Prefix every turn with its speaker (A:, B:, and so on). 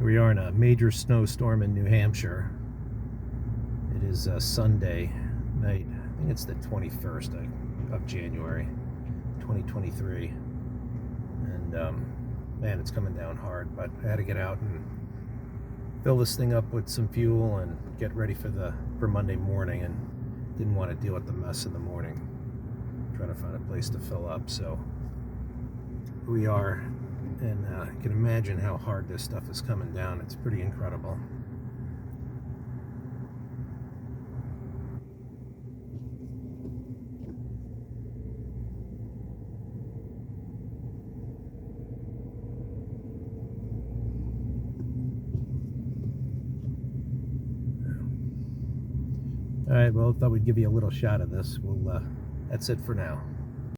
A: we are in a major snowstorm in New Hampshire. It is Sunday night. I think it's the 21st of January, 2023. And man, it's coming down hard, but I had to get out and fill this thing up with some fuel and get ready for Monday morning, and didn't want to deal with the mess in the morning. Trying to find a place to fill up, so here we are. And you can imagine how hard this stuff is coming down. It's pretty incredible. All right, well, I thought we'd give you a little shot of this. That's it for now.